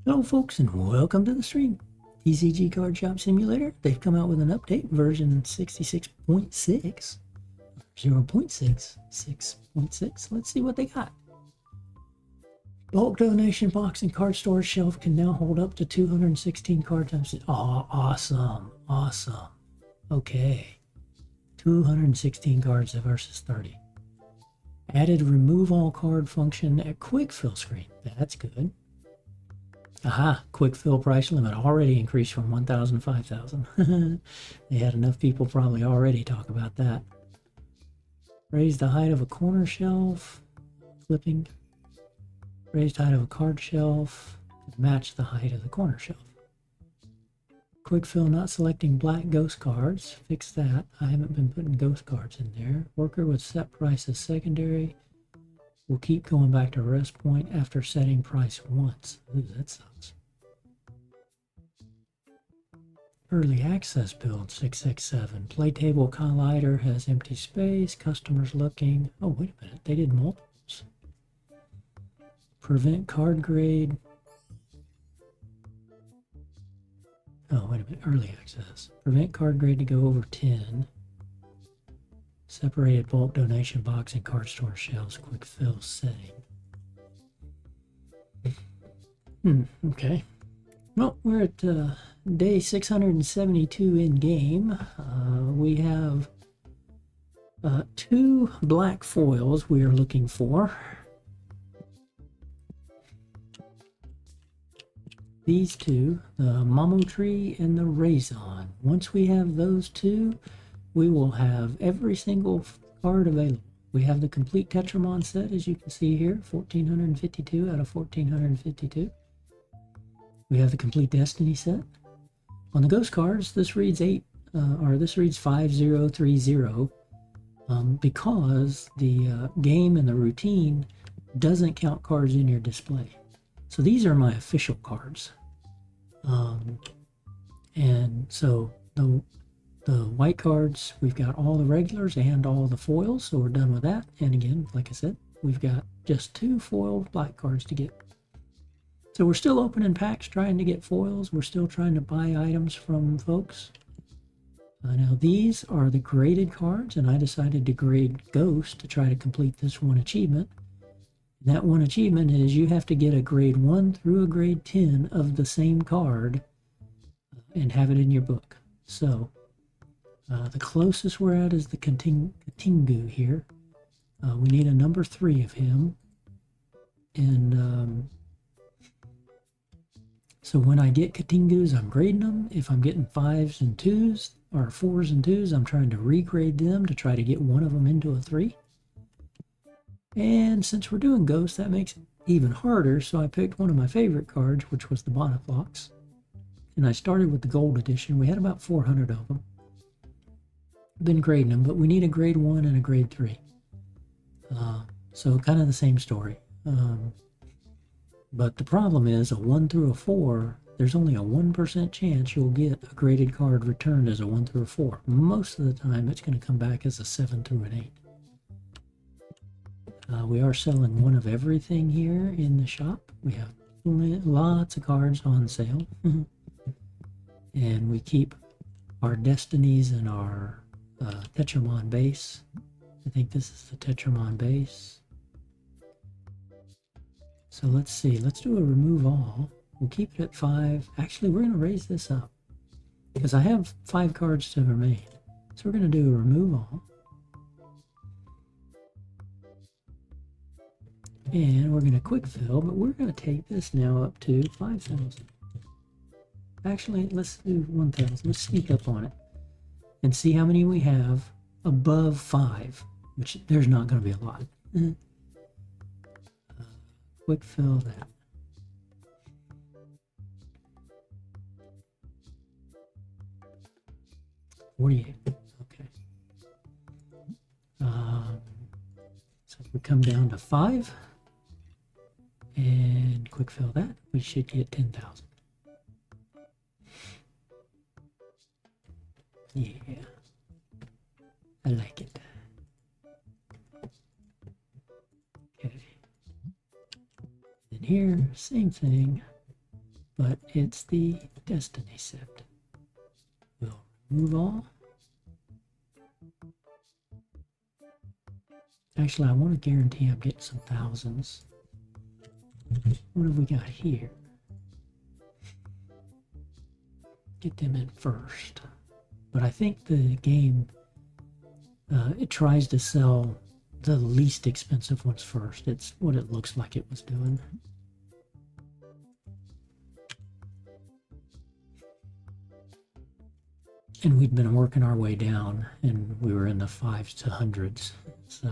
Hello folks and welcome to the stream. TCG Card Shop Simulator. They've come out with an update, version 66.6. 0.66.6. Let's see what they got. Bulk donation box and card storage shelf can now hold up to 216 card times. Oh, awesome. Awesome. Okay. 216 cards versus 30. Added remove all card function at quick fill screen. That's good. Aha, quick fill price limit already increased from 1,000 to 5,000. They had enough people probably already talk about that. Raise the height of a corner shelf. Flipping. Raised height of a card shelf. Match the height of the corner shelf. Quick fill not selecting black ghost cards. Fix that. I haven't been putting ghost cards in there. Worker with set price as secondary. We'll keep going back to rest point after setting price once. Ooh, that sucks. Early access build 667. Playtable collider has empty space. Customers looking. Oh, wait a minute. They did multiples. Prevent card grade. Oh, wait a minute. Early access. Prevent card grade to go over 10. Separated bulk donation box and card store shelves. Quick fill setting. Okay. Well, we're at day 672 in game. We have 2 black foils we are looking for. These two, the Mamo Tree and the Raison. Once we have those two, we will have every single card available. We have the complete Tetramon set, as you can see here, 1,452 out of 1,452. We have the complete Destiny set. On the Ghost cards, this reads 5030, because the game and the routine doesn't count cards in your display. So these are my official cards. And so the white cards, we've got all the regulars and all the foils, so we're done with that. And again, like I said, we've got just 2 foiled black cards to get. So we're still opening packs trying to get foils. We're still trying to buy items from folks. Now these are the graded cards, and I decided to grade Ghost to try to complete this one achievement. And that one achievement is you have to get a grade 1 through a grade 10 of the same card and have it in your book. So the closest we're at is the Katingu here. We need a number 3 of him. And so when I get Katingus, I'm grading them. If I'm getting 5s and 2s, or 4s and 2s, I'm trying to regrade them to try to get one of them into a 3. And since we're doing Ghost, that makes it even harder, so I picked one of my favorite cards, which was the Bonaflox. And I started with the Gold Edition. We had about 400 of them. Been grading them, but we need a grade 1 and a grade 3. So kind of the same story. But the problem is a 1 through a 4, there's only a 1% chance you'll get a graded card returned as a 1 through a 4. Most of the time it's going to come back as a 7 through an 8. We are selling one of everything here in the shop. We have lots of cards on sale. And we keep our Destinies and our Tetramon base. I think this is the Tetramon base. So let's see, let's do a remove all. We'll keep it at 5. Actually, we're going to raise this up because I have 5 cards to remain. So we're going to do a remove all. And we're going to quick fill, but we're going to take this now up to 5,000. Actually, let's do 1,000. Let's sneak up on it and see how many we have above 5, which there's not going to be a lot. Quick fill that. $48. Okay. So if we come down to 5 and quick fill that, we should get 10,000. Yeah, I like it. Okay. And here, same thing. but it's the Destiny set. We'll remove all. Actually, I want to guarantee I'm getting some thousands. What have we got here? Get them in first. But I think the game, it tries to sell the least expensive ones first. It's what it looks like it was doing. And we'd been working our way down, and we were in the 5s to 100s. So,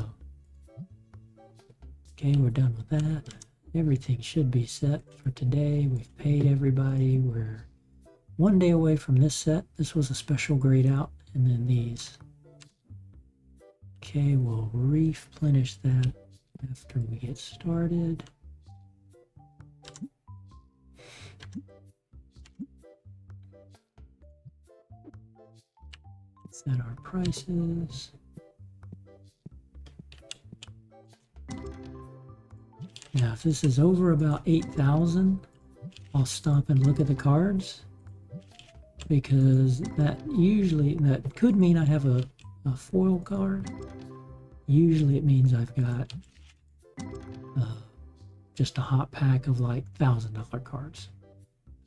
okay, we're done with that. Everything should be set for today. We've paid everybody. We're 1 day away from this set. This was a special grade out, and then these. Okay, we'll replenish that after we get started. Set our prices. Now, if this is over about 8,000, I'll stop and look at the cards, because that could mean I have a foil card. Usually it means I've got just a hot pack of like $1,000 cards.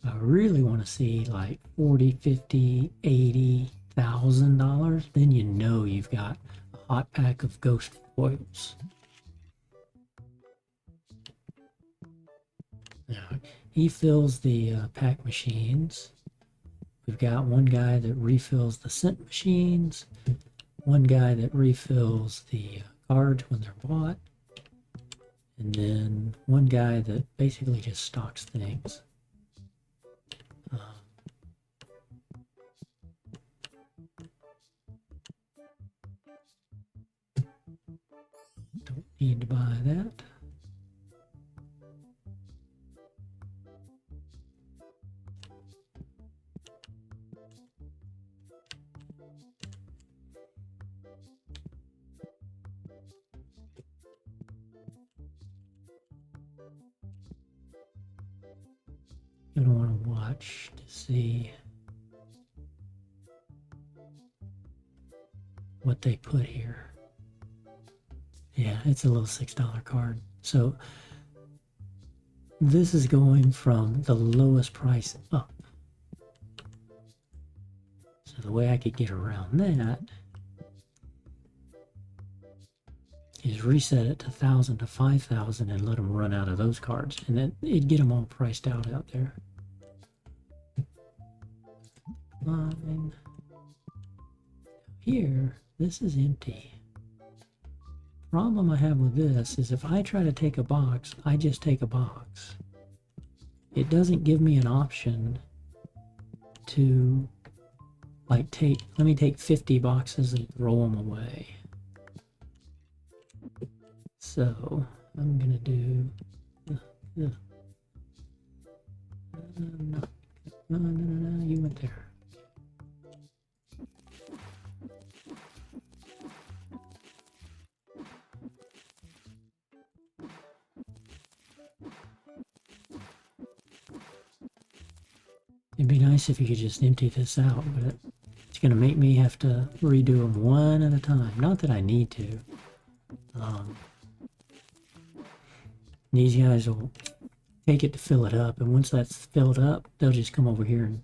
I really want to see like 40, 50, 80, $1,000, then you know you've got a hot pack of ghost foils. Now, he fills the pack machines. We've got one guy that refills the scent machines, one guy that refills the cards when they're bought, and then one guy that basically just stocks things. Don't need to buy that. You're gonna want to watch to see what they put here. Yeah, it's a little $6 card. So this is going from the lowest price up. So the way I could get around that is reset it to 1,000 to 5,000 and let them run out of those cards, and then it'd get them all priced out there. Line. Here, this is empty. Problem I have with this is if I try to take a box, I just take a box. It doesn't give me an option to like let me take 50 boxes and throw them away. So I'm gonna do no, you went there. It'd be nice if you could just empty this out, but it's going to make me have to redo them one at a time. Not that I need to. These guys will take it to fill it up, and once that's filled up, they'll just come over here and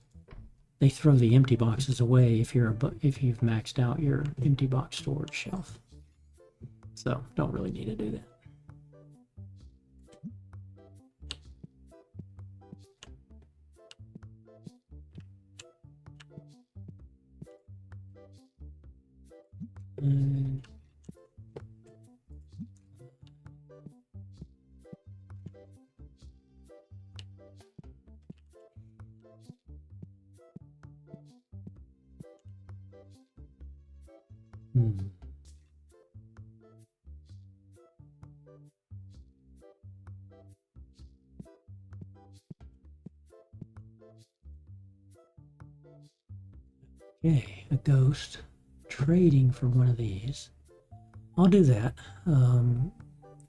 they throw the empty boxes away if you've maxed out your empty box storage shelf. So don't really need to do that. Okay, a ghost. Trading for one of these. I'll do that.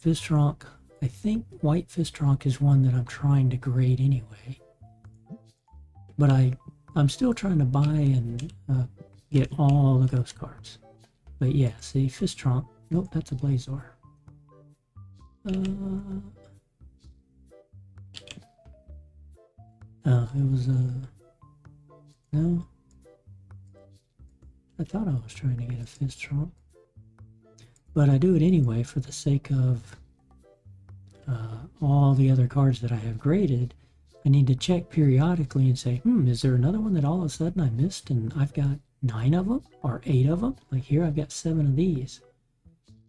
Fistronk. I think White Fistronk is one that I'm trying to grade anyway. but I'm still trying to buy and get all the ghost cards. But yeah, see, Fist Trump. Nope, that's a Blazor. Oh, it was no. I thought I was trying to get a Fist Trump, but I do it anyway for the sake of all the other cards that I have graded. I need to check periodically and say, is there another one that all of a sudden I missed and I've got 9 of them or 8 of them? Like here I've got 7 of these.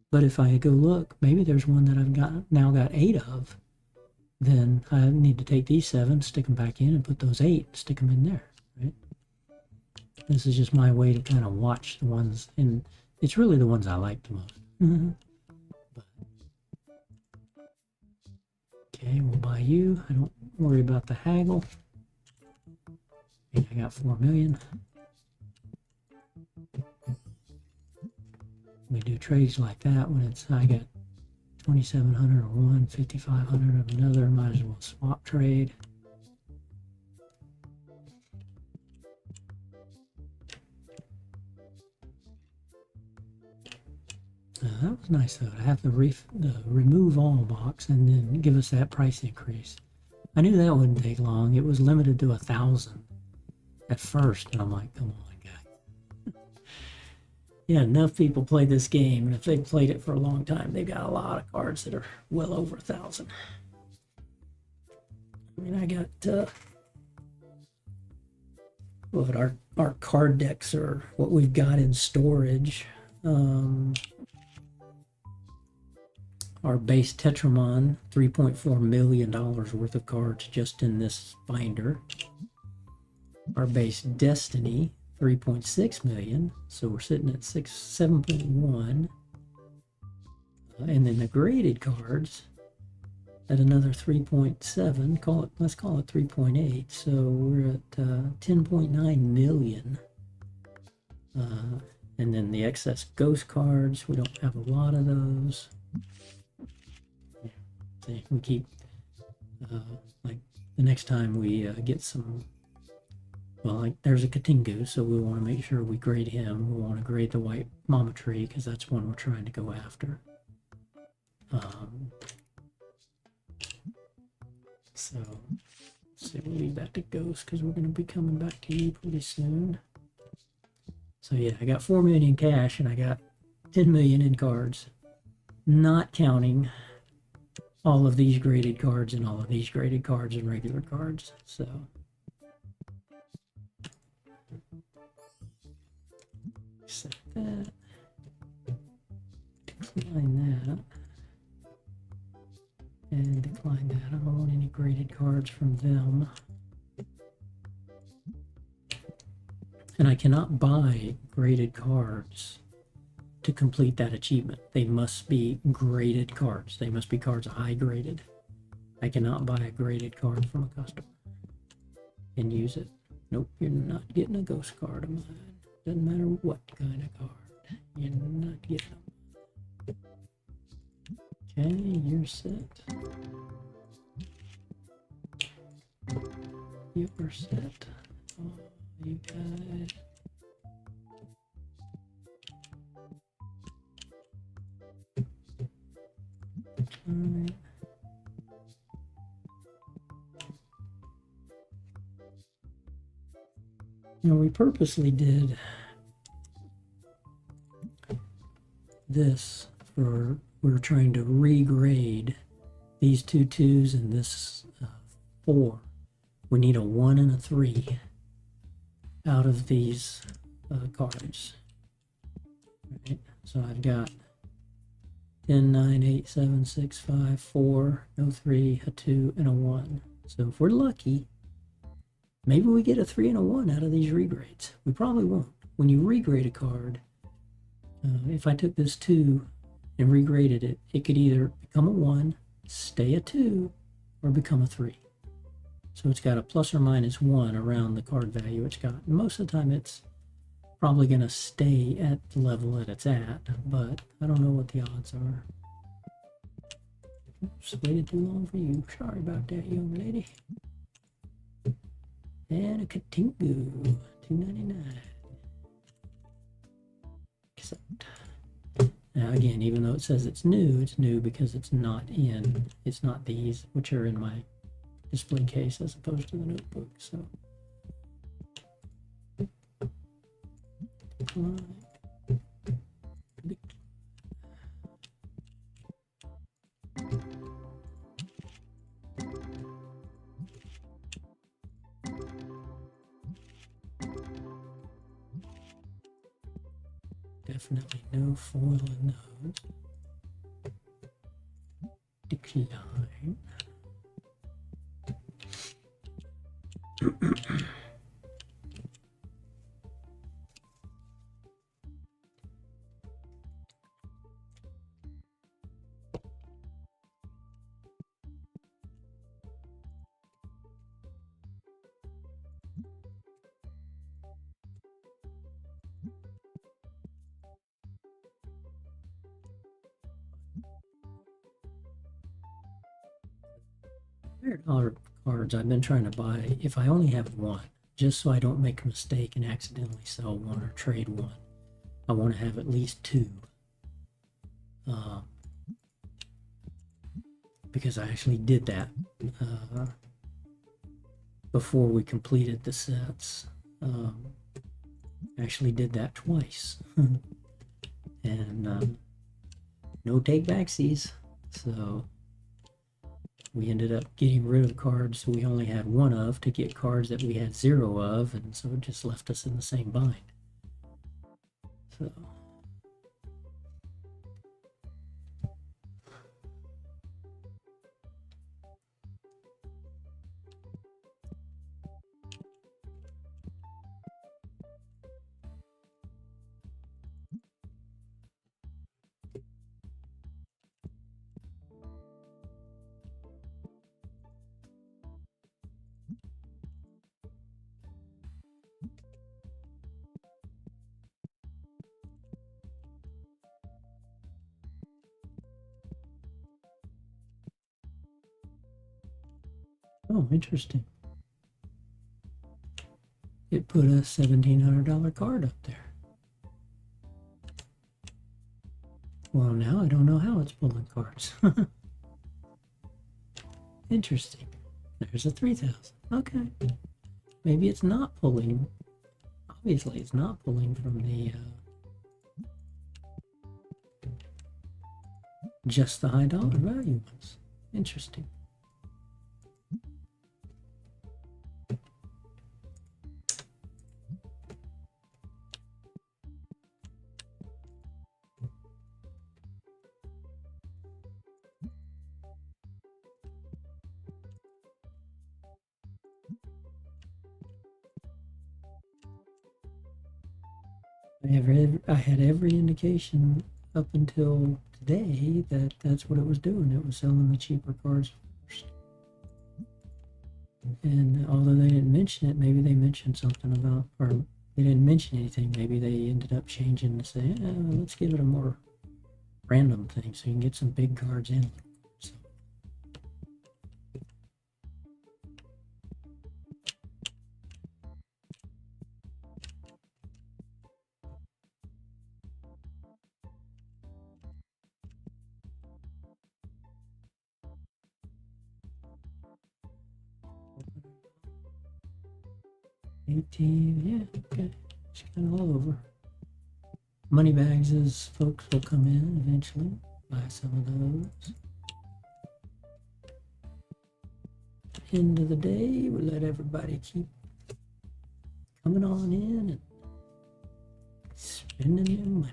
But if I go look, maybe there's one that I've now got 8 of. Then I need to take these 7, stick them back in, and put those 8, stick them in there, right? This is just my way to kind of watch the ones, and it's really the ones I like the most. But, okay, we'll buy you. I don't worry about the haggle. I think I got 4 million. We do trades like that when it's I got 2,700 of one, 5,500 of another. Might as well swap trade. That was nice though to have the remove all box and then give us that price increase. I knew that wouldn't take long. It was limited to 1,000 at first, and I'm like, come on, guy. Yeah, enough people play this game, and if they've played it for a long time, they've got a lot of cards that are well over 1,000. I mean, I got what our card decks are what we've got in storage. Our base Tetramon, $3.4 million worth of cards just in this binder. Our base Destiny, 3.6 million, so we're sitting at 7.1. And then the graded cards at another 3.7. Let's call it 3.8. So we're at 10.9 million. And then the excess ghost cards, we don't have a lot of those. We keep like the next time we get some, well, like there's a Katingu, so we want to make sure we grade him. We want to grade the white Mama Tree because that's one we're trying to go after. So let's see, we'll leave that to Ghost because we're going to be coming back to you pretty soon. So yeah, I got 4 million in cash and I got 10 million in cards, not counting all of these graded cards and all of these graded cards and regular cards. So set that, decline that, and decline that. I don't want any graded cards from them. And I cannot buy graded cards to complete that achievement. They must be graded cards. They must be cards I graded. I cannot buy a graded card from a customer and use it. Nope, you're not getting a ghost card of mine. Doesn't matter what kind of card. You're not getting them. Okay, you're set. You're set. Oh, you guys. Alright. Now we purposely did this for, we're trying to regrade these 2 2s and this 4. We need a 1 and a 3 out of these cards. Right. So I've got 10, 9, 8, 7, 6, 5, 4, no 3, a 2, and a 1. So if we're lucky, maybe we get a 3 and a 1 out of these regrades. We probably won't. When you regrade a card, if I took this 2 and regraded it, it could either become a 1, stay a 2, or become a 3. So it's got a plus or minus 1 around the card value it's got. And most of the time it's probably going to stay at the level that it's at, but I don't know what the odds are. Oops, waited too long for you. Sorry about that, young lady. And a Katingu, $2.99. Accept. Now again, even though it says it's new because it's not these, which are in my display case as opposed to the notebook. So definitely no foil in those. Decline. $100 cards I've been trying to buy, if I only have one, just so I don't make a mistake and accidentally sell one or trade one, I want to have at least two. Because I actually did that before we completed the sets. Actually did that twice. And no take backsies. So we ended up getting rid of cards we only had one of to get cards that we had zero of, and so it just left us in the same bind. So oh, interesting. It put a $1,700 card up there. Well, now I don't know how it's pulling cards. Interesting. There's a 3,000. Okay. Maybe it's not pulling. Obviously, it's not pulling from the just the high dollar value ones. Interesting. I had every indication up until today that that's what it was doing. It was selling the cheaper cards first. And although they didn't mention it, maybe they mentioned something about, or they didn't mention anything. Maybe they ended up changing to say, let's give it a more random thing so you can get some big cards in. So. $18, yeah, okay. It's kind of all over. Money bags is folks will come in eventually, buy some of those. End of the day, we let everybody keep coming on in and spending their money.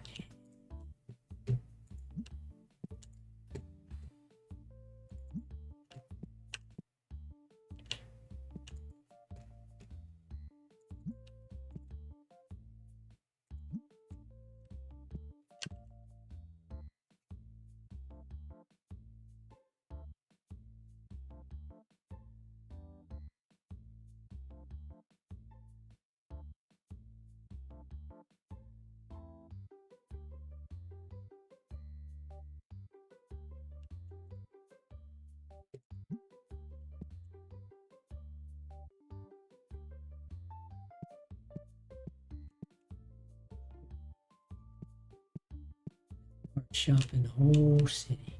Shop in the whole city.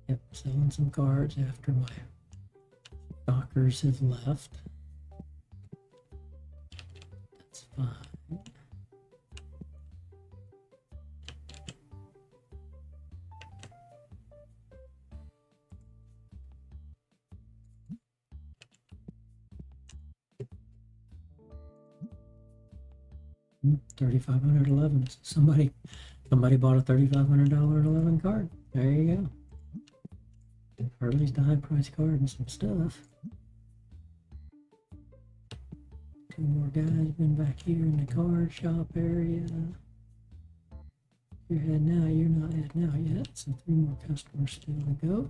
Yep, selling some cards after my stalkers have left. That's fine. $3,511. Somebody bought a $3,500 11 card. There you go. Or at least a high price card and some stuff. Two more guys been back here in the card shop area. You're heading out, you're not heading out yet. So 3 more customers still to go.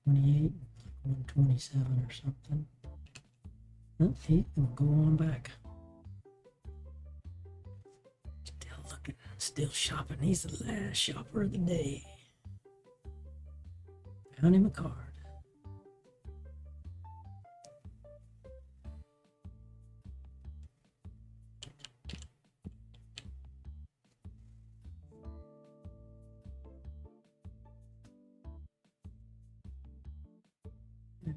28, 127 or something. Oh, he's gonna go on back. Still looking, still shopping. He's the last shopper of the day. Found him a card.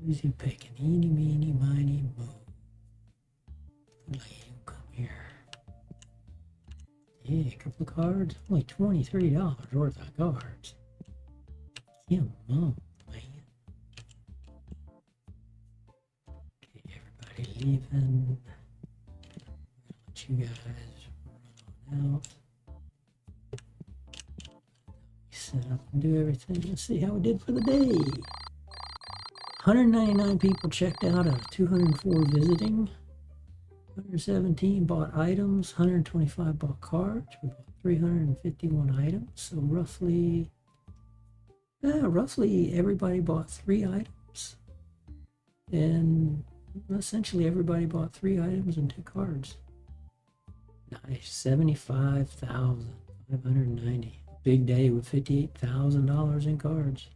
Who's he picking? Eeny, meeny, miny, mo. Let him come here. Yeah, a couple of cards. Only $23 worth of cards. Come on, man. Okay, everybody leaving. Let you guys run on out. Set up and do everything. Let's see how we did for the day. 199 people checked out of 204 visiting. 117 bought items. 125 bought cards. We bought 351 items. So roughly everybody bought 3 items. And essentially everybody bought 3 items and 2 cards. Nice. 75,590. Big day with $58,000 in cards.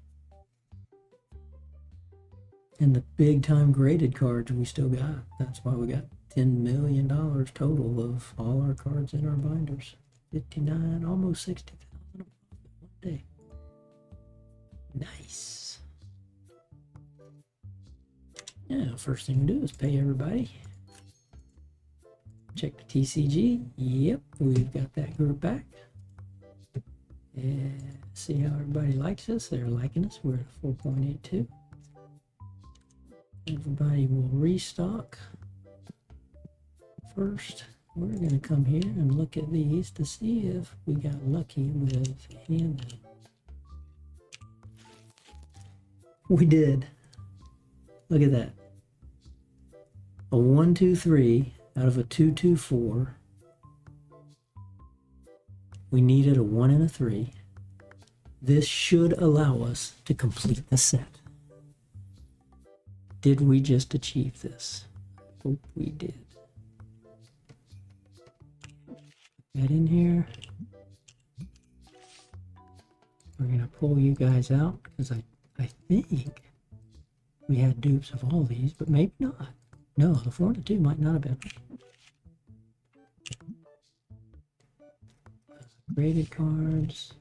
And the big time graded cards we still got. That's why we got $10 million total of all our cards in our binders. 59, almost 60,000 one day. Nice. Yeah, first thing we do is pay everybody. Check the TCG. Yep, we've got that group back. And see how everybody likes us. They're liking us. We're at 4.82. Everybody will restock. First, we're going to come here and look at these to see if we got lucky with any of them. We did. Look at that. A 1, 2, 3 out of a 2, 2, 4. We needed a 1 and a 3. This should allow us to complete the set. Did we just achieve this? Hope we did. Get in here. We're gonna pull you guys out because I think we had dupes of all these, but maybe not. No, the 4 and 2 might not have been. Graded cards.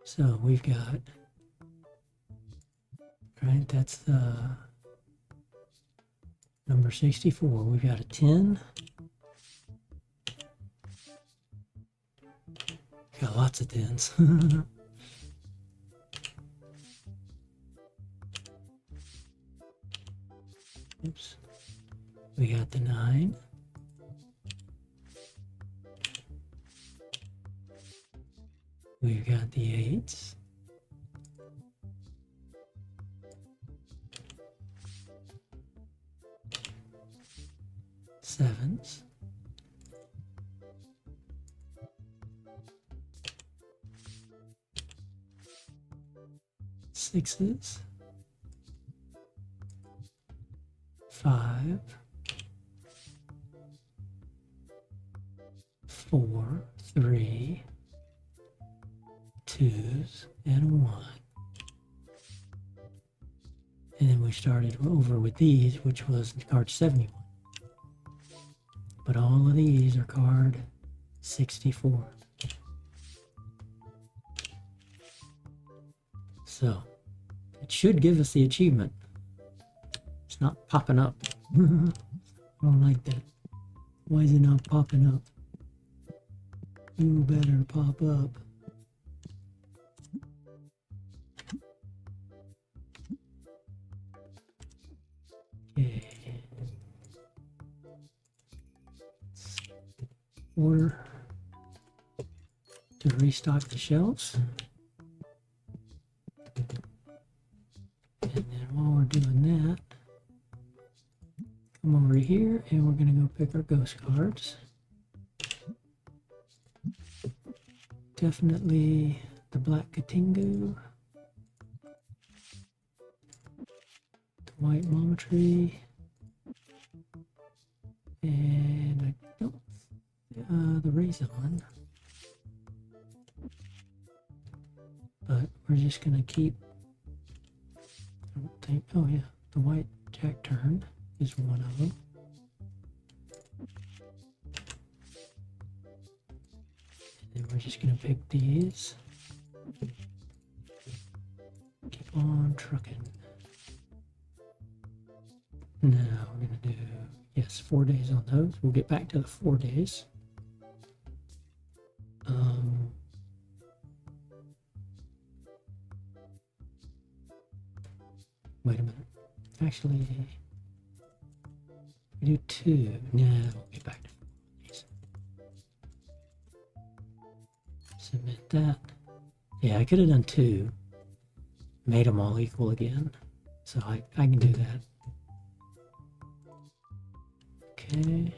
So we've got, right, that's the number 64. We've got a 10. Got lots of 10s. Oops. We got the 9. We've got the 8s. Sevens. Sixes. 5. 4, 3. 2s and a 1. And then we started over with these, which was card 71. but all of these are card 64. So it should give us the achievement. It's not popping up. I don't like that. Why is it not popping up? You better pop up. Okay. Order to restock the shelves. And then while we're doing that, come over here and we're going to go pick our ghost cards. Definitely the Black Katingu, the White Mama Tree, and I don't, the Raison. But we're just going to keep, I don't think, oh yeah, the White Jack Turn is one of them. And then we're just going to pick these. Keep on trucking. Now we're going to do, yes, 4 days on those. We'll get back to the 4 days. Wait a minute. Actually, we do 2. Now we'll get back to 4 days. Submit that. Yeah, I could have done 2. Made them all equal again. So I can do that. Okay.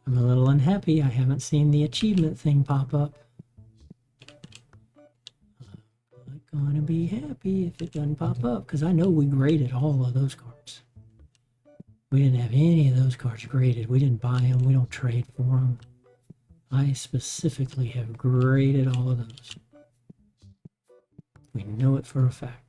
I'm a little unhappy. I haven't seen the achievement thing pop up. I'm not gonna be happy if it doesn't pop up because I know we graded all of those cards. We didn't have any of those cards graded. We didn't buy them. We don't trade for them. I specifically have graded all of those. We know it for a fact.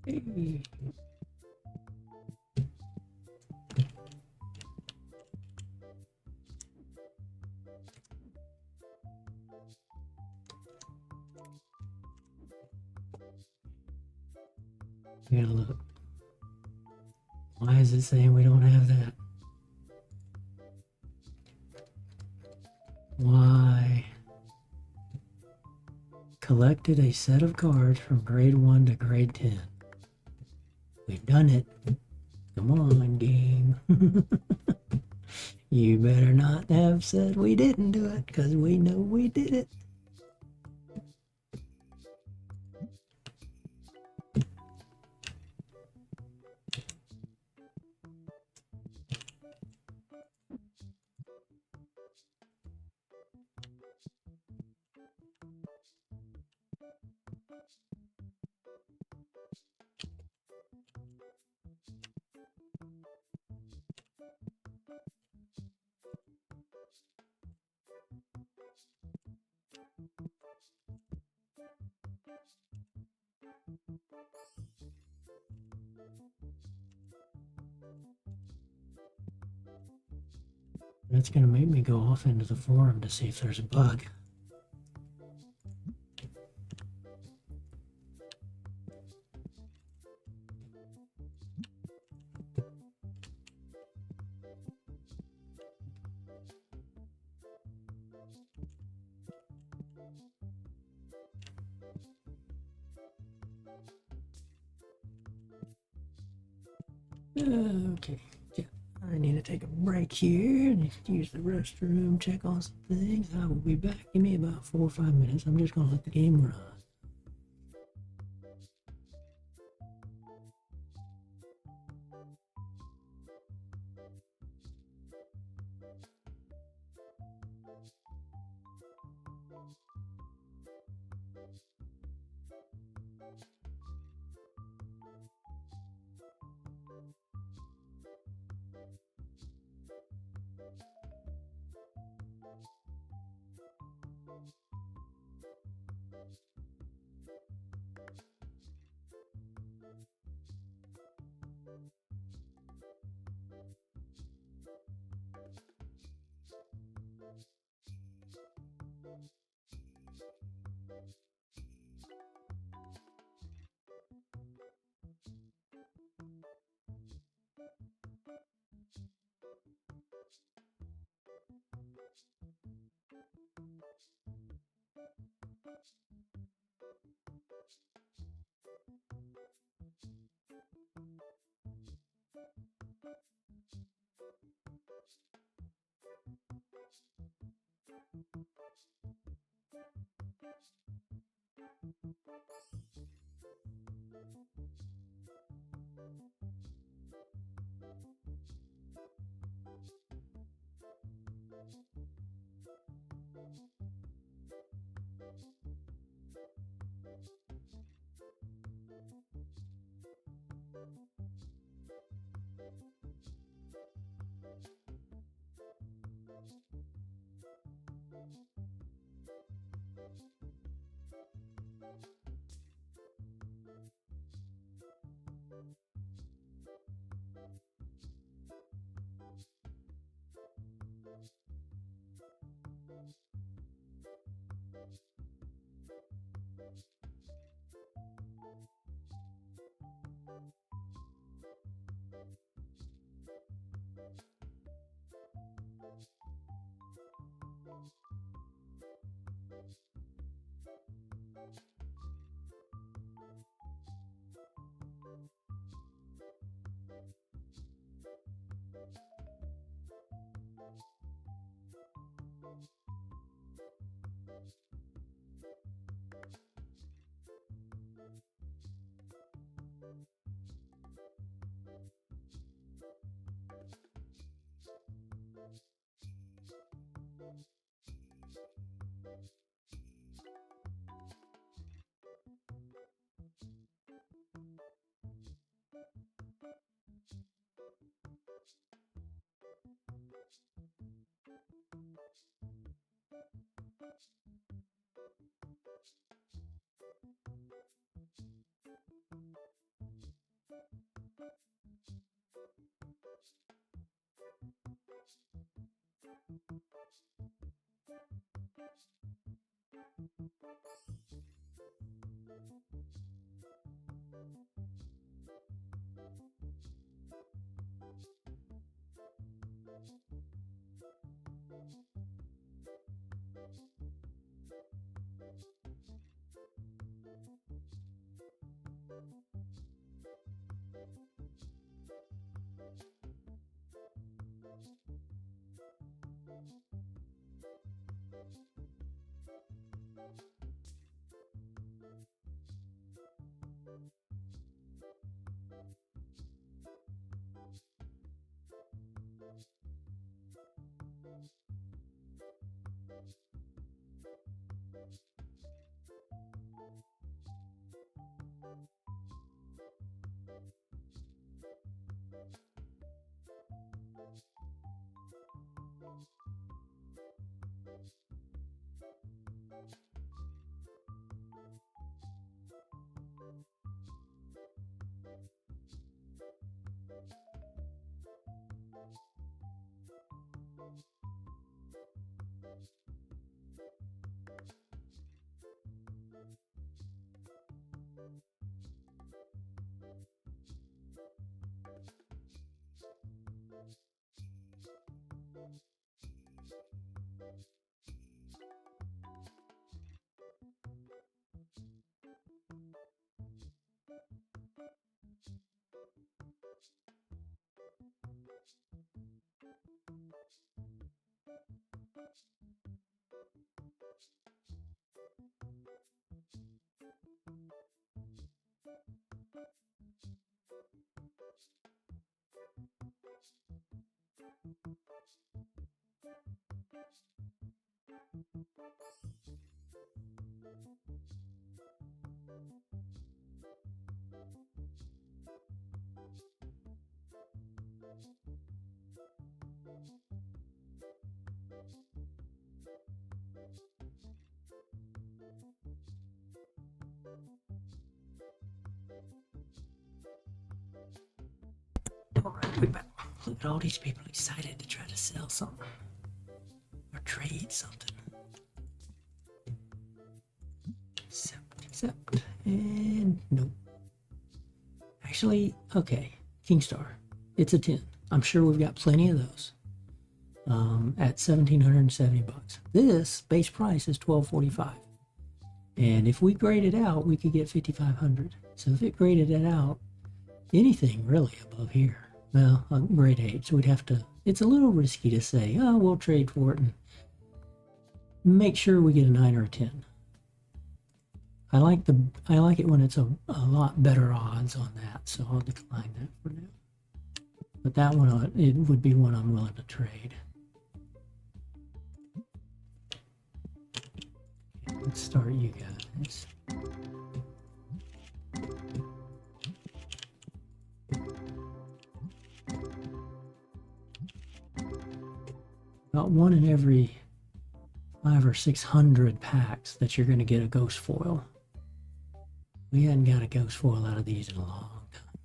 Hey. We gotta look. Why is it saying we don't have that? Why? Collected a set of cards from grade 1 to grade 10. We've done it. Come on, game. You better not have said we didn't do it, because we know we did it. That's gonna make me go off into the forum to see if there's a bug. Okay, yeah, I need to take a break here and use the restroom, check on some things. I will be back. Give me about 4 or 5 minutes. I'm just gonna let the game run. All right, we back. Look at all these people excited to try to sell something or trade something. Accept, and nope. Actually, okay, Kingstar. It's a 10. I'm sure we've got plenty of those. At $1,770. This base price is $1,245. And if we grade it out, we could get $5,500. So if it graded it out, anything really above here, well, grade 8, so we'd have to, it's a little risky to say, oh, we'll trade for it and make sure we get a 9 or a 10. I like it when it's a lot better odds on that, so I'll decline that for now. But that one, it would be one I'm willing to trade. Okay, let's start you guys. About 1 in every 500 or 600 packs that you're going to get a ghost foil. We hadn't got a ghost foil out of these in a long time.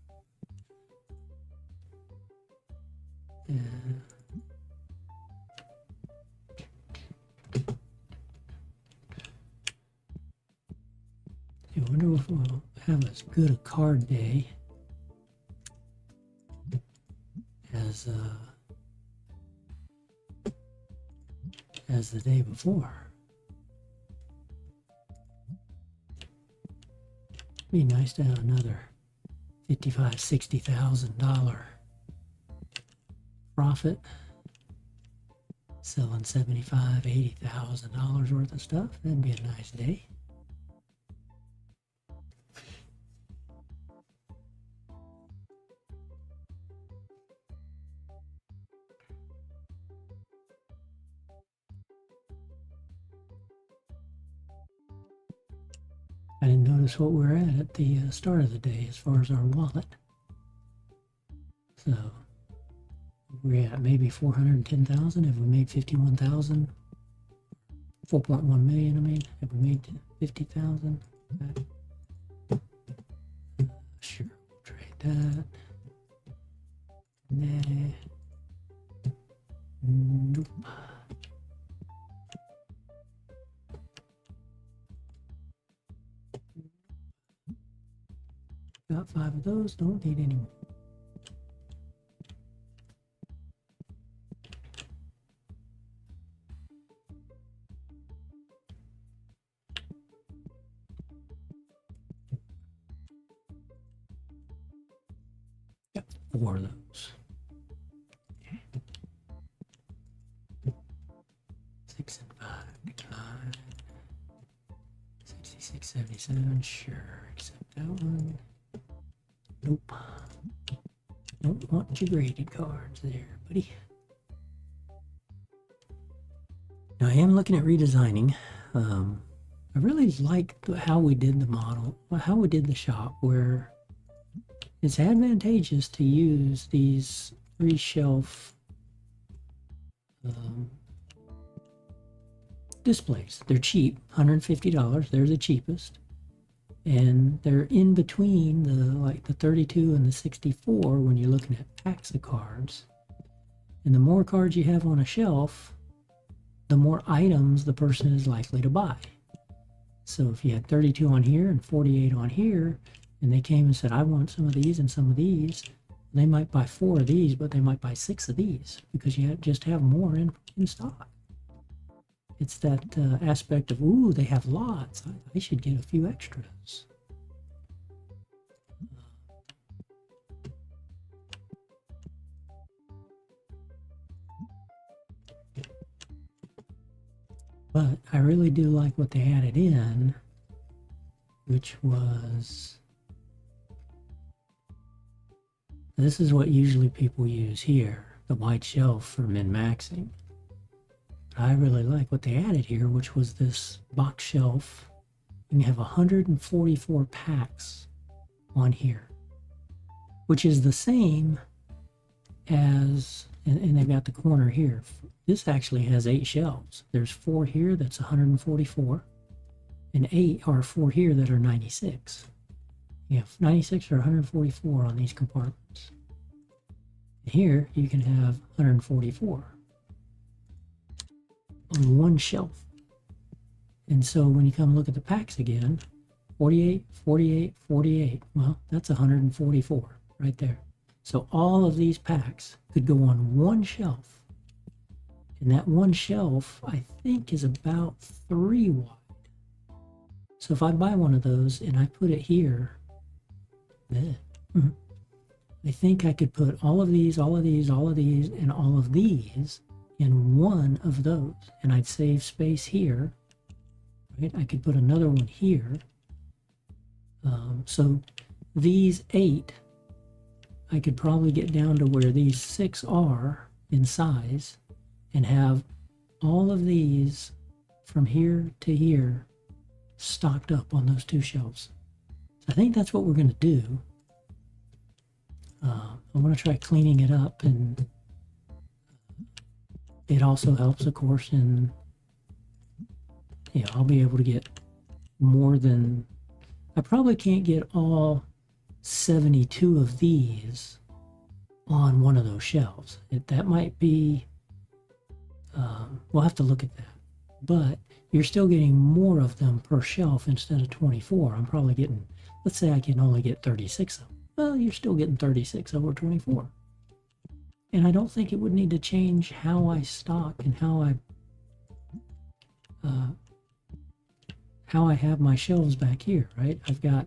I wonder if we'll have as good a card day as the day before. Be nice to have another $55,000-$60,000 profit, selling $75,000-$80,000 worth of stuff. That'd be a nice day. I didn't notice what we're at the start of the day as far as our wallet. So we're at maybe 410,000. Have we made 51,000? 4.1 million. I mean, have we made 50,000? Sure, we'll trade that. Nah. Nope. Got 5 of those, don't need any more. Got 4 of those. 6 and 5, decline. 66, 77, sure, accept that one. Nope. Don't want your graded cards there, buddy. Now I am looking at redesigning. I really like how we did the model, how we did the shop, where it's advantageous to use these 3 shelf displays. They're cheap, $150. They're the cheapest. And they're in between the 32 and the 64 when you're looking at packs of cards. And the more cards you have on a shelf, the more items the person is likely to buy. So if you had 32 on here and 48 on here, and they came and said, I want some of these and some of these, they might buy 4 of these, but they might buy 6 of these because you just have more in stock. It's that aspect of, ooh, they have lots. I should get a few extras. But I really do like what they added in, which was, this is what usually people use here, the white shelf for min-maxing. I really like what they added here, which was this box shelf. And you have 144 packs on here, which is the same as, and they've got the corner here. This actually has 8 shelves. There's 4 here, that's 144, and 4 here that are 96. You have 96 or 144 on these compartments. Here you can have 144 on one shelf. And so when you come look at the packs again, 48, 48, 48, well, that's 144 right there. So all of these packs could go on one shelf. And that one shelf, I think, is about 3 wide. So if I buy one of those and I put it here, I think I could put all of these, all of these, all of these, and all of these in one of those. And I'd save space here. Right? I could put another one here. So these 8, I could probably get down to where these 6 are in size and have all of these from here to here stocked up on those 2 shelves. So I think that's what we're going to do. I want to try cleaning it up, and it also helps, of course, in, you know, I'll be able to get more than, I probably can't get all 72 of these on one of those shelves. That might be, we'll have to look at that. But you're still getting more of them per shelf instead of 24. I'm probably getting, let's say I can only get 36 of them. Well, you're still getting 36 over 24. And I don't think it would need to change how I stock and how I have my shelves back here, right? I've got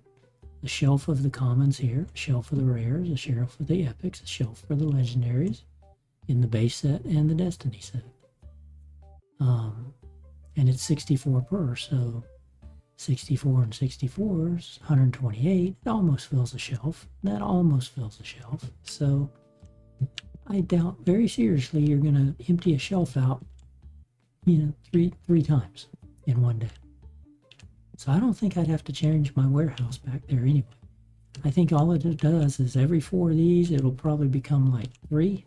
a shelf of the commons here, a shelf of the rares, a shelf of the epics, a shelf for the legendaries in the base set and the destiny set. And it's 64 per, so 64 and 64 is 128. It almost fills a shelf. That almost fills a shelf. So I doubt very seriously you're going to empty a shelf out, you know, three times in one day. So I don't think I'd have to change my warehouse back there anyway. I think all it does is every 4 of these, it'll probably become like 3.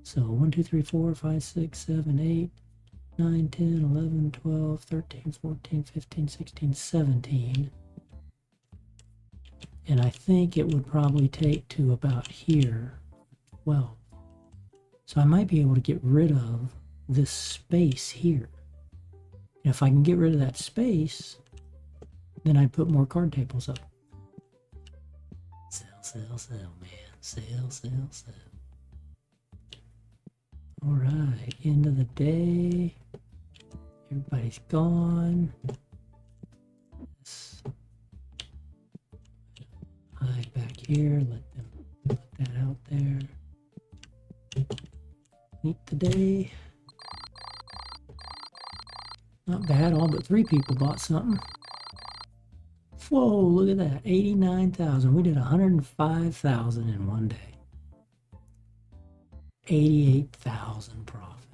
So 1, 2, 3, 4, 5, 6, 7, 8, 9, 10, 11, 12, 13, 14, 15, 16, 17. And I think it would probably take to about here, 12. So I might be able to get rid of this space here. And if I can get rid of that space, then I'd put more card tables up. Sell, man. Sell. All right, end of the day. Everybody's gone. Let's hide back here. Let them put that out there. Meet the day. Not bad. All but 3 people bought something. Whoa, look at that. 89,000. We did 105,000 in one day. 88,000 profit.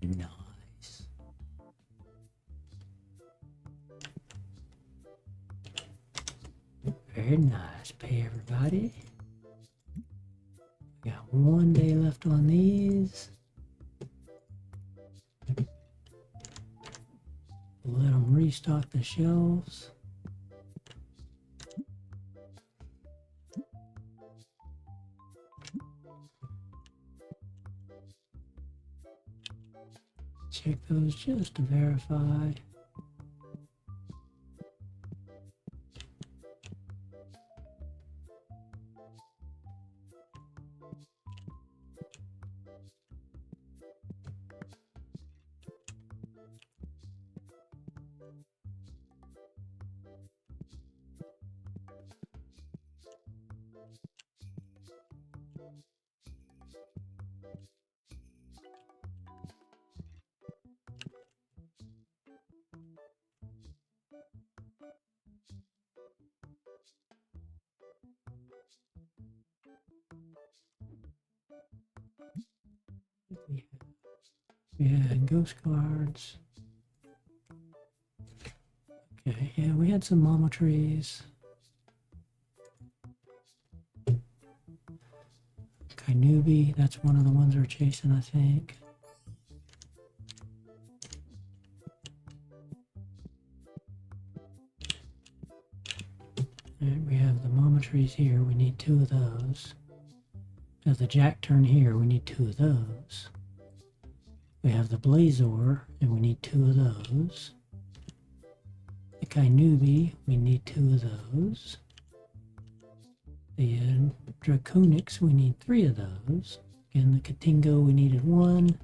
Nice. Very nice. Pay everybody. We got 1 day left on these. Let them restock the shelves. Check those just to verify. Yeah, ghost cards. Okay, yeah, we had some mama trees. Kainubi, that's one of the ones we're chasing, I think. And we have the mama trees here. We need 2 of those. So the Jack turn here, we need 2 of those. We have the Blazor, and we need 2 of those. The Kainubi, we need 2 of those. The Draconics, we need 3 of those. Again, the Katingo, we needed 1.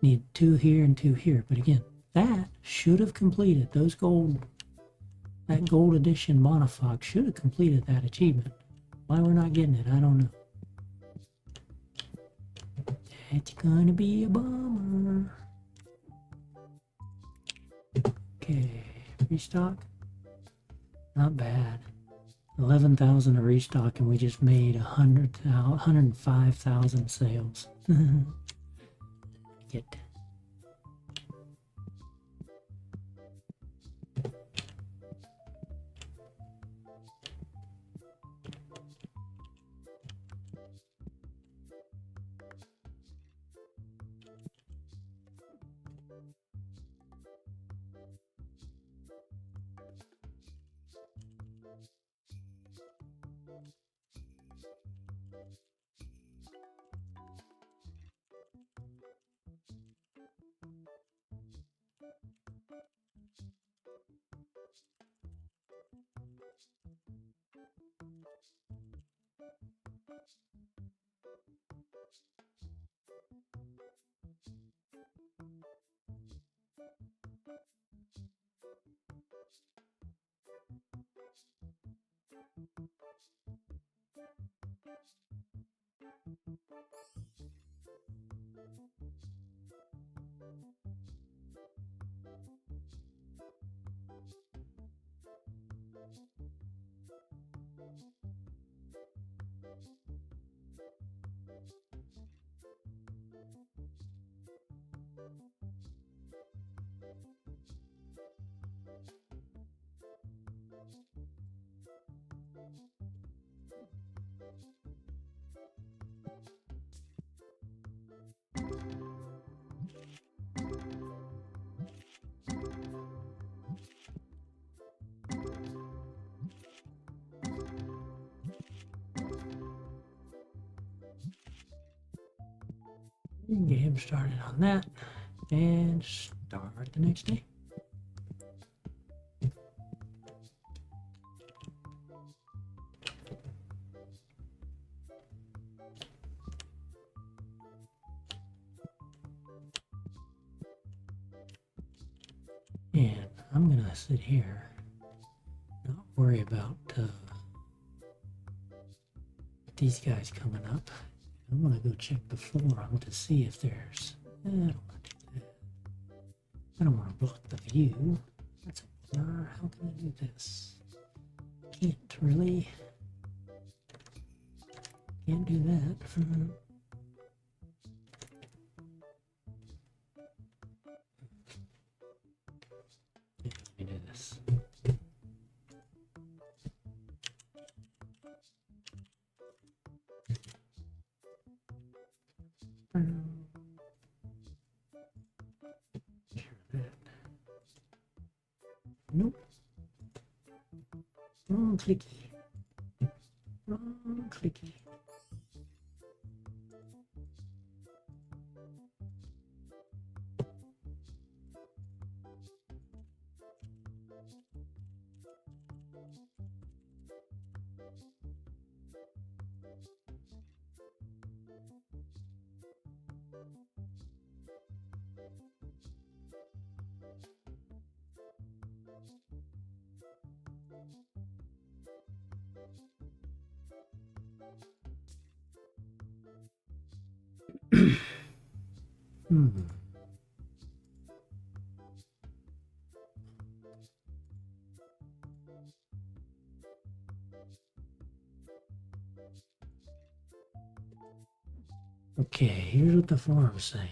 Need 2 here and 2 here. But again, that should have completed those gold. That gold edition Monofox should have completed that achievement. Why we're not getting it, I don't know. It's gonna be a bummer. Okay, restock. Not bad. 11,000 to restock, and we just made 105,000 sales. Get. Get him started on that and start the next day. And I'm gonna sit here, not worry about these guys coming up. I'm gonna go check the forum to see if there's. I don't want to do that. I don't want to block the view. That's a blur. How can I do this? Can't really. Can't do that. Let me do this. Nope. Wrong clicky. Wrong clicky. Okay, here's what the forum's saying.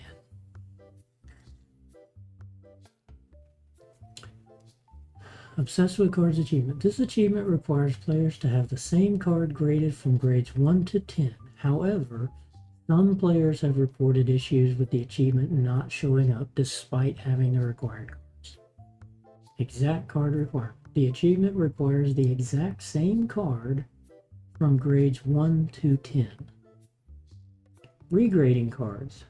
Obsessed with Cards achievement. This achievement requires players to have the same card graded from grades 1 to 10. However, some players have reported issues with the achievement not showing up despite having the required cards. Exact card requirement. The achievement requires the exact same card from grades 1 to 10. Regrading cards.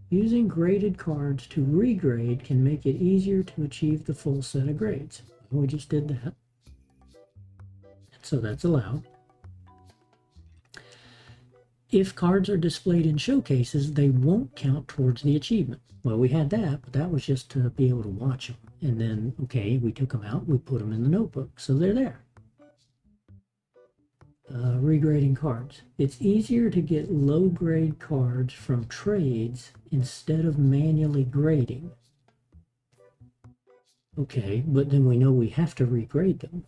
Using graded cards to regrade can make it easier to achieve the full set of grades. We just did that. So that's allowed. If cards are displayed in showcases, they won't count towards the achievement. Well, we had that, but that was just to be able to watch them. And then, okay, we took them out, we put them in the notebook, so they're there. Regrading cards. It's easier to get low-grade cards from trades instead of manually grading. Okay, but then we know we have to regrade them.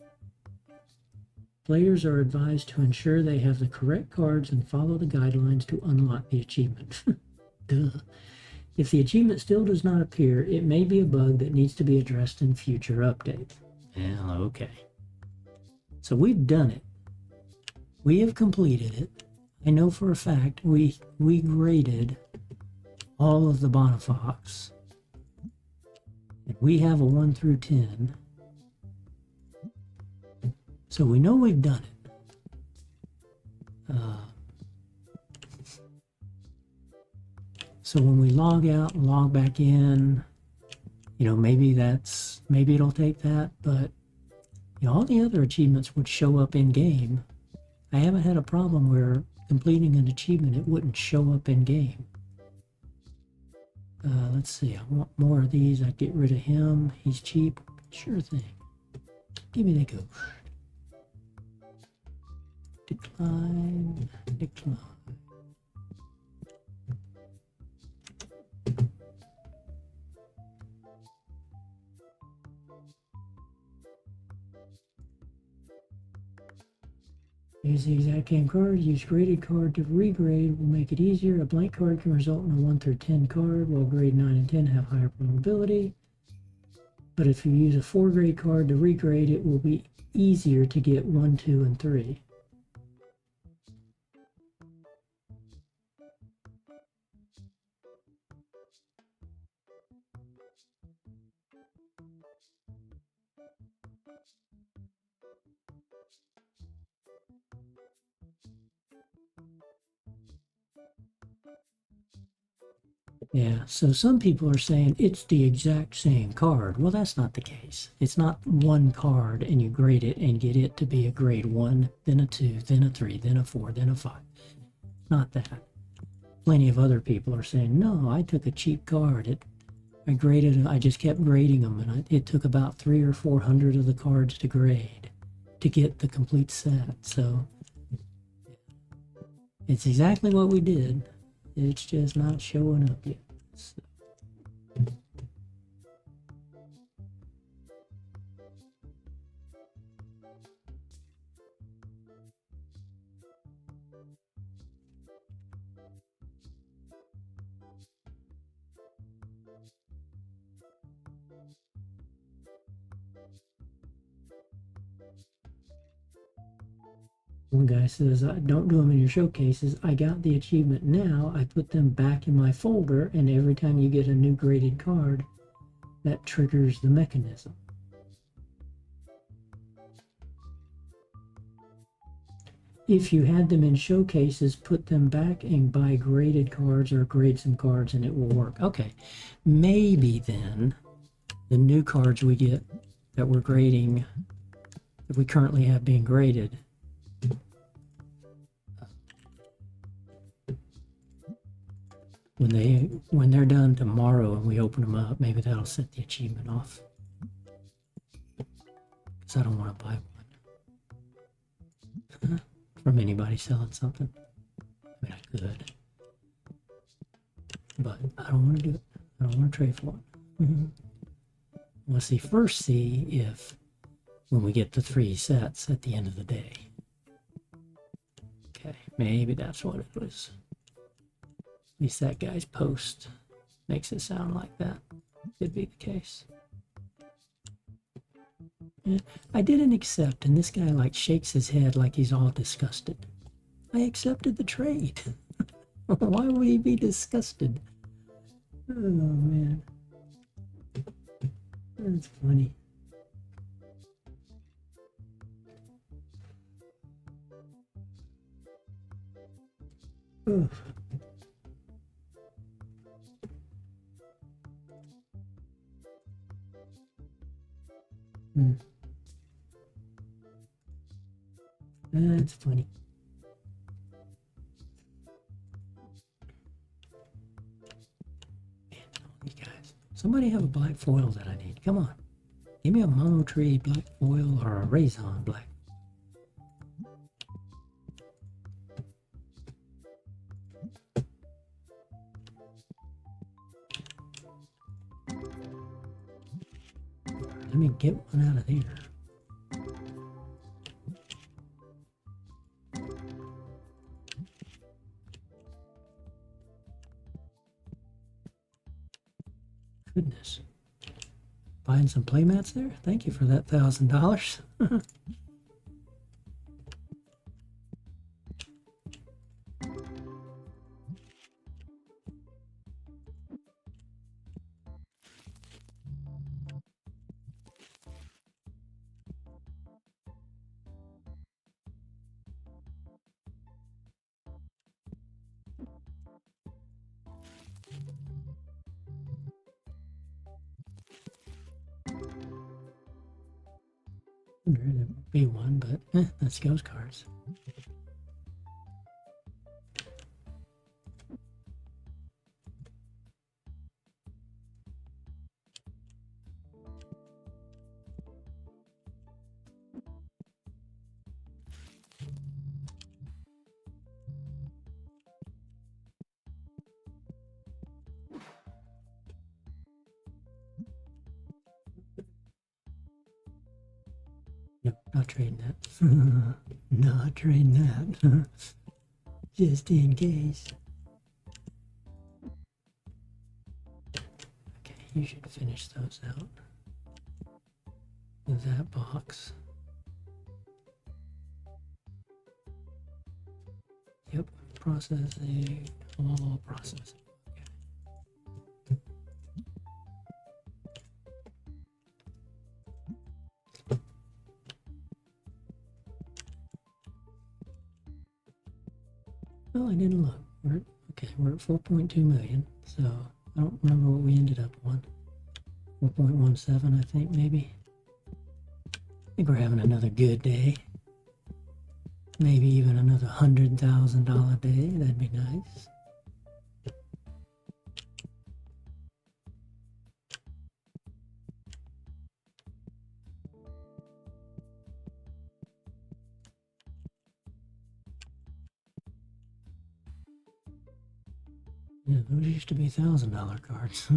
Players are advised to ensure they have the correct cards and follow the guidelines to unlock the achievement. Duh. If the achievement still does not appear, it may be a bug that needs to be addressed in future updates. Well, okay. So we've done it. We have completed it. I know for a fact we graded all of the Bonafox. And we have a 1 through 10. So we know we've done it. So when we log out and log back in, you know, maybe it'll take that, but you know, all the other achievements would show up in game. I haven't had a problem where completing an achievement, it wouldn't show up in game. Let's see, I want more of these. I'd get rid of him. He's cheap. Sure thing. Give me the ghost. Decline, decline. Use the exact same card. Use graded card to regrade will make it easier. A blank card can result in a 1 through 10 card, while grade 9 and 10 have higher probability. But if you use a 4 grade card to regrade, it will be easier to get 1, 2, and 3. Yeah, so some people are saying it's the exact same card. Well, that's not the case. It's not one card and you grade it and get it to be a grade 1, then a 2, then a 3, then a 4, then a 5. Not that. Plenty of other people are saying, no, I took a cheap card. I just kept grading them, and it took about 300 or 400 of the cards to grade to get the complete set. So it's exactly what we did. It's just not showing up yet. So. One guy says, don't do them in your showcases. I got the achievement now. I put them back in my folder, and every time you get a new graded card, that triggers the mechanism. If you had them in showcases, put them back and buy graded cards or grade some cards and it will work. Okay, maybe then the new cards we get that we're grading, that we currently have being graded, when they're done tomorrow and we open them up, maybe that'll set the achievement off. Because I don't want to buy one from anybody selling something. I mean, I could, but I don't want to do it. I don't want to trade for it. Let's first see if when we get the 3 sets at the end of the day. Okay, maybe that's what it was. At least that guy's post makes it sound like that. Could be the case. Yeah, I didn't accept, and this guy like shakes his head like he's all disgusted. I accepted the trade. Why would he be disgusted? Oh man, that's funny. Ugh. That's funny. Man, all these guys. Somebody have a black foil that I need. Come on. Give me a mono tree black foil or a raison black. Let me get one out of there. Goodness. Buying some playmats there? Thank you for that $1,000. There would be one, but that's ghost cards. Nope, not trading that. Not trading that. Just in case. Okay, you should finish those out with that box. Yep, processing, all processing. Well, I didn't look. We're at 4.2 million, so I don't remember what we ended up on. 4.17, I think, maybe. I think we're having another good day. Maybe even another $100,000 day. That'd be nice. Yeah, those used to be $1,000 cards.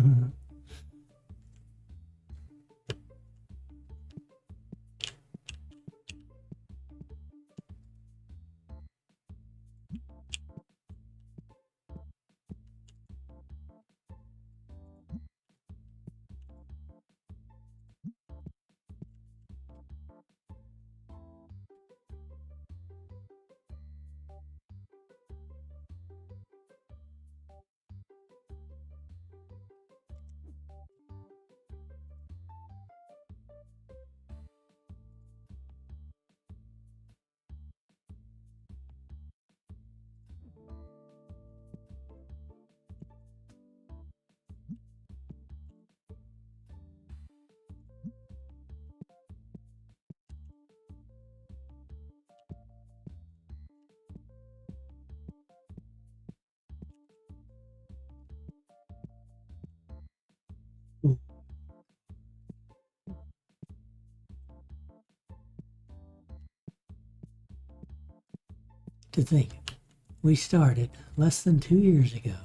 To think, we started less than 2 years ago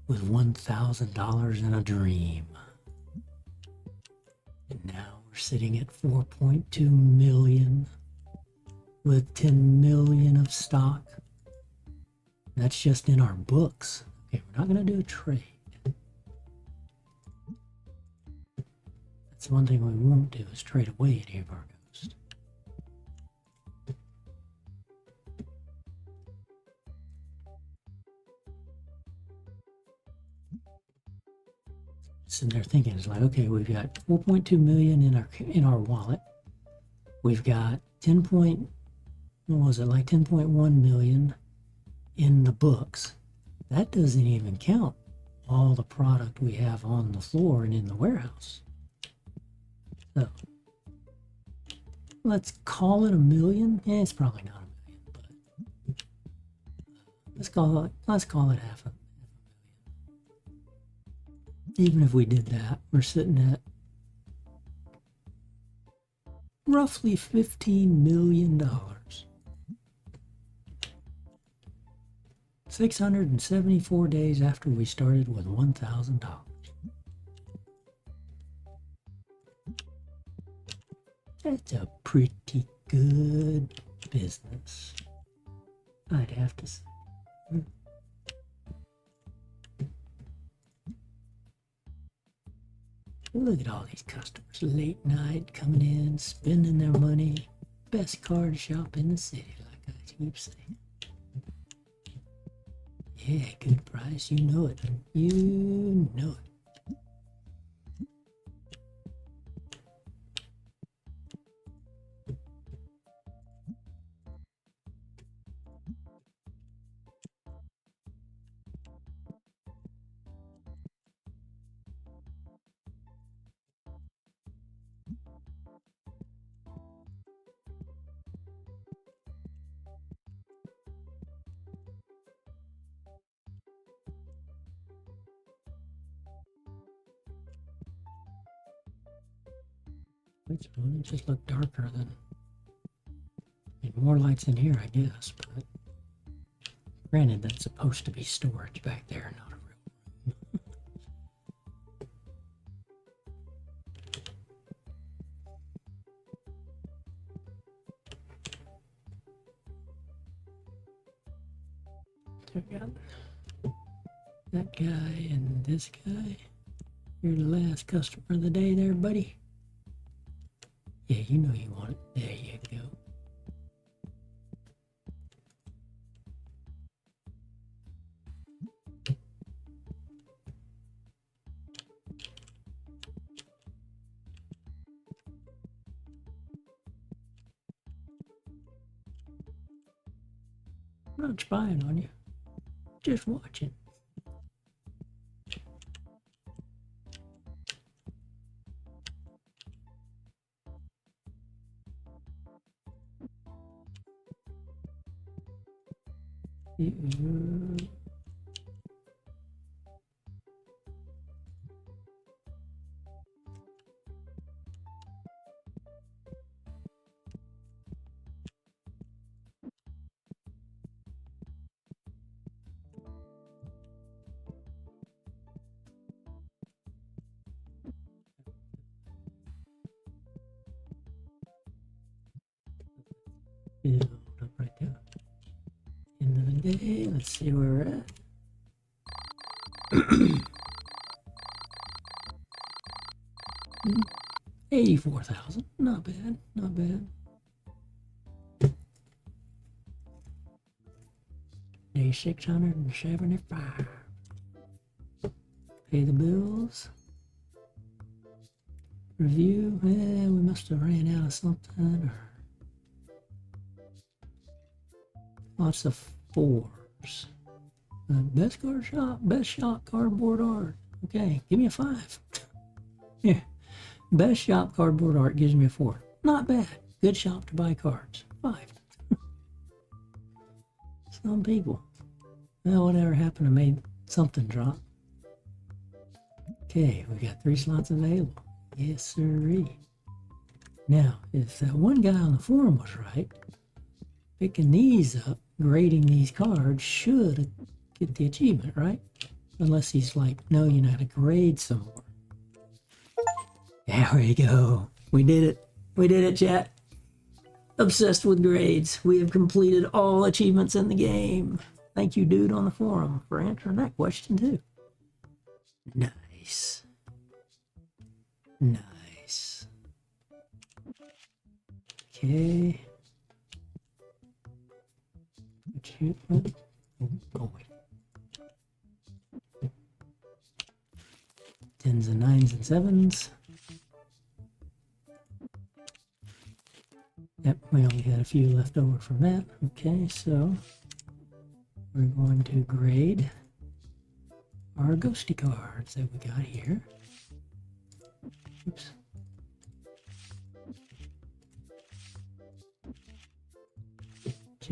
with $1,000 in a dream. And now we're sitting at 4.2 million with 10 million of stock. That's just in our books. Okay, we're not going to do a trade. That's one thing we won't do is trade away any of our ghosts. Sitting there thinking, it's like, okay, we've got 4.2 million in our wallet. We've got 10.1 million in the books. That doesn't even count all the product we have on the floor and in the warehouse. So let's call it 1 million. Yeah, it's probably not 1 million, but let's call it half a million. Even if we did that, we're sitting at roughly $15 million. 674 days after we started with $1,000. That's a pretty good business, I'd have to say. Look at all these customers late night coming in, spending their money. Best card shop in the city, like I keep saying. Yeah, good price. You know it. You know it. Which one? It just looked darker than. More lights in here, I guess, but granted, that's supposed to be storage back there, not a real room. So we got that guy and this guy. You're the last customer of the day there, buddy. Yeah, you know you want it. There you go. I'm not spying on you. Just watching. Build up right there. End of the day, let's see where we're at. 84,000. Not bad, not bad. Day 675. Pay the bills. Review. We must have ran out of something. Or lots of 4s. Best card shop, best shop cardboard art. Okay, give me a 5. Yeah, best shop cardboard art gives me a 4. Not bad. Good shop to buy cards. 5. Some people. Well, whatever happened to made something drop. Okay, we got 3 slots available. Yes, sirree. Now, if that one guy on the forum was right, picking these up, grading these cards should get the achievement, right? Unless he's like, no, you know how to grade some more. There we go. We did it. We did it, chat. Obsessed with grades. We have completed all achievements in the game. Thank you, dude, on the forum, for answering that question, too. Nice. Nice. Okay. Achievement. Oh, wait. 10s and 9s and 7s. Yep, we only had a few left over from that. Okay, so we're going to grade our ghosty cards that we got here. Oops.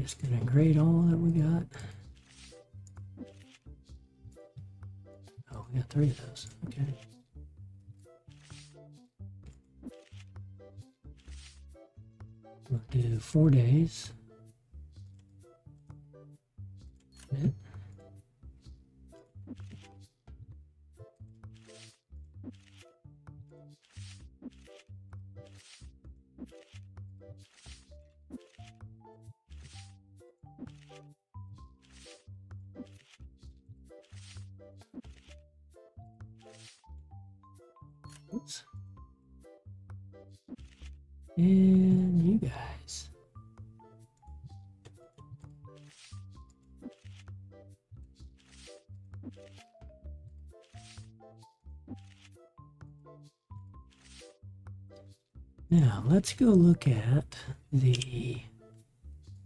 Just gonna grade all that we got. Oh, we got 3 of those. Okay. We'll do 4 days. Submit. Oops. And you guys. Now, let's go look at the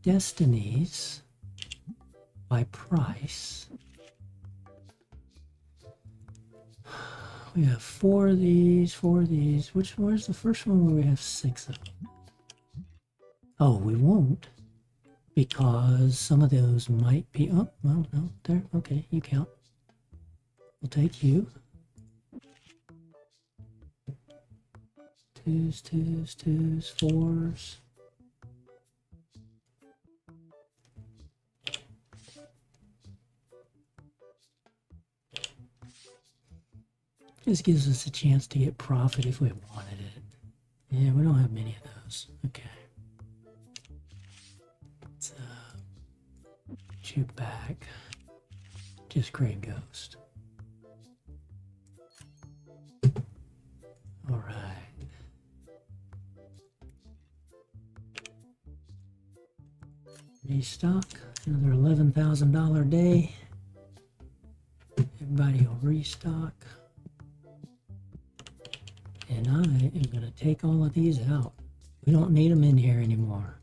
destinies by price. We have 4 of these, 4 of these. Where's the first one where we have 6 of them? Oh, we won't, because some of those might be, oh, well, no, there, okay, you count. We'll take you. 2s, 2s, 2s, 4s. Just gives us a chance to get profit if we wanted it. Yeah, we don't have many of those. Okay. Let's shoot back. Just grade ghost. All right. Restock. Another $11,000 day. Everybody will restock. And I am going to take all of these out. We don't need them in here anymore.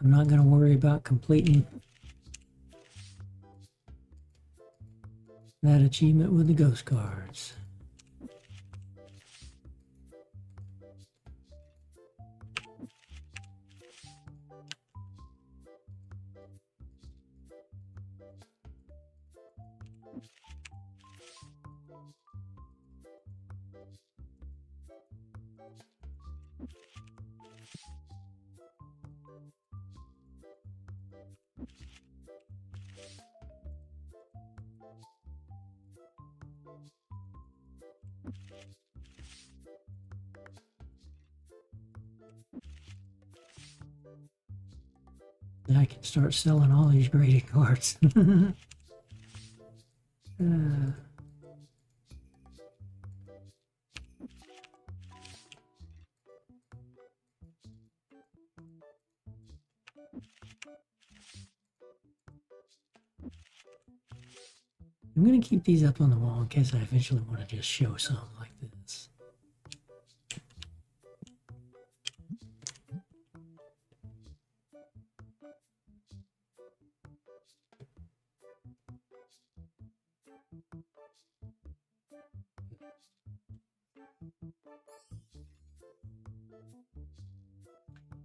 I'm not going to worry about completing that achievement with the ghost cards. I can start selling all these graded cards. I'm going to keep these up on the wall in case I eventually want to just show some like this.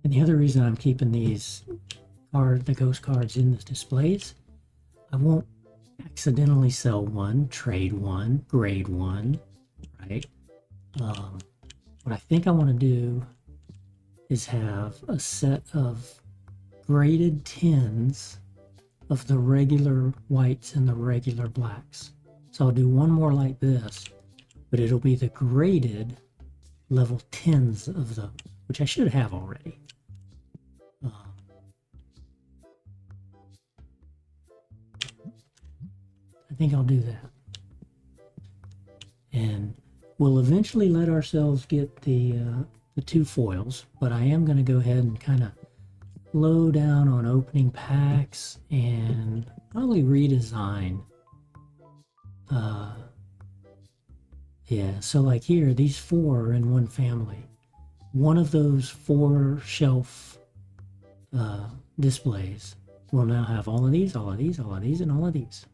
And the other reason I'm keeping these the ghost cards in the displays, I won't accidentally sell one, trade one, grade one, right? What I think I want to do is have a set of graded 10s of the regular whites and the regular blacks. So I'll do one more like this, but it'll be the graded level 10s of those, which I should have already. I think I'll do that. And we'll eventually let ourselves get the 2 foils, but I am going to go ahead and kind of slow down on opening packs and probably redesign. Yeah, so like here, these 4 are in one family. One of those 4 shelf displays will now have all of these, all of these, all of these, and all of these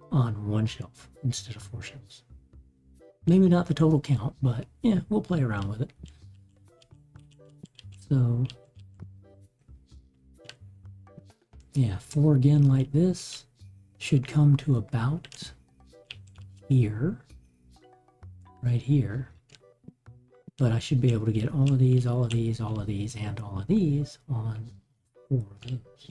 on one shelf instead of 4 shelves. Maybe not the total count, but yeah, we'll play around with it. So Yeah, 4 again like this should come to about here, right here. But I should be able to get all of these, all of these, all of these, and all of these on 4 of those.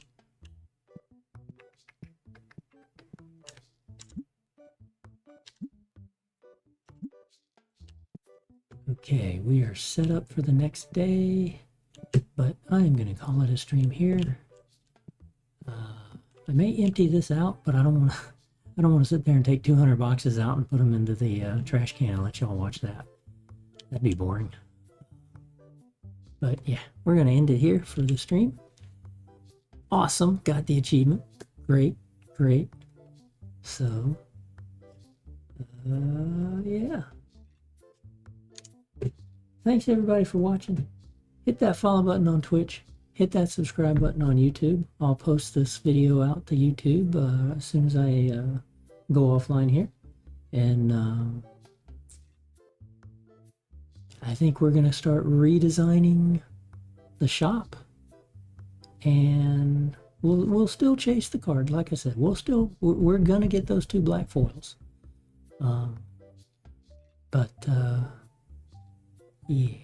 Okay, we are set up for the next day, but I'm going to call it a stream here. I may empty this out, but I don't want to. I don't want to sit there and take 200 boxes out and put them into the trash can and let y'all watch that. That'd be boring. But yeah, we're going to end it here for the stream. Awesome, got the achievement. Great, great. So, yeah. Thanks everybody for watching. Hit that follow button on Twitch. Hit that subscribe button on YouTube. I'll post this video out to YouTube as soon as I go offline here. And I think we're going to start redesigning the shop. And we'll still chase the card. Like I said, we're going to get those 2 black foils. Yeah,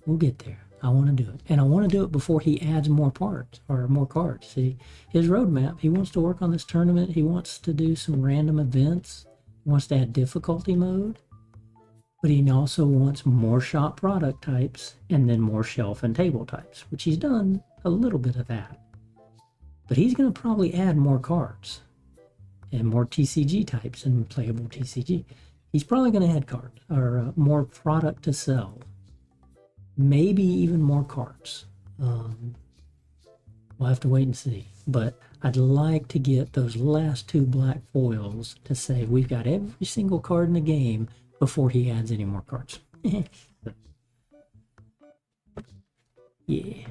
we'll get there. I want to do it. And I want to do it before he adds more parts or more cards. See, his roadmap, he wants to work on this tournament. He wants to do some random events. He wants to add difficulty mode. But he also wants more shop product types and then more shelf and table types, which he's done a little bit of that. But he's going to probably add more cards and more TCG types and playable TCG. He's probably going to add cards or more product to sell. Maybe even more cards. We'll have to wait and see. But I'd like to get those last 2 black foils to say we've got every single card in the game before he adds any more cards. Yeah.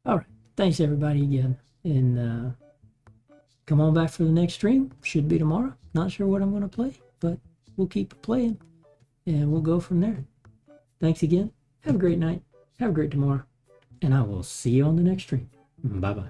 All right. Thanks everybody again. And come on back for the next stream. Should be tomorrow. Not sure what I'm going to play, but we'll keep playing and we'll go from there. Thanks again. Have a great night. Have a great tomorrow. And I will see you on the next stream. Bye-bye.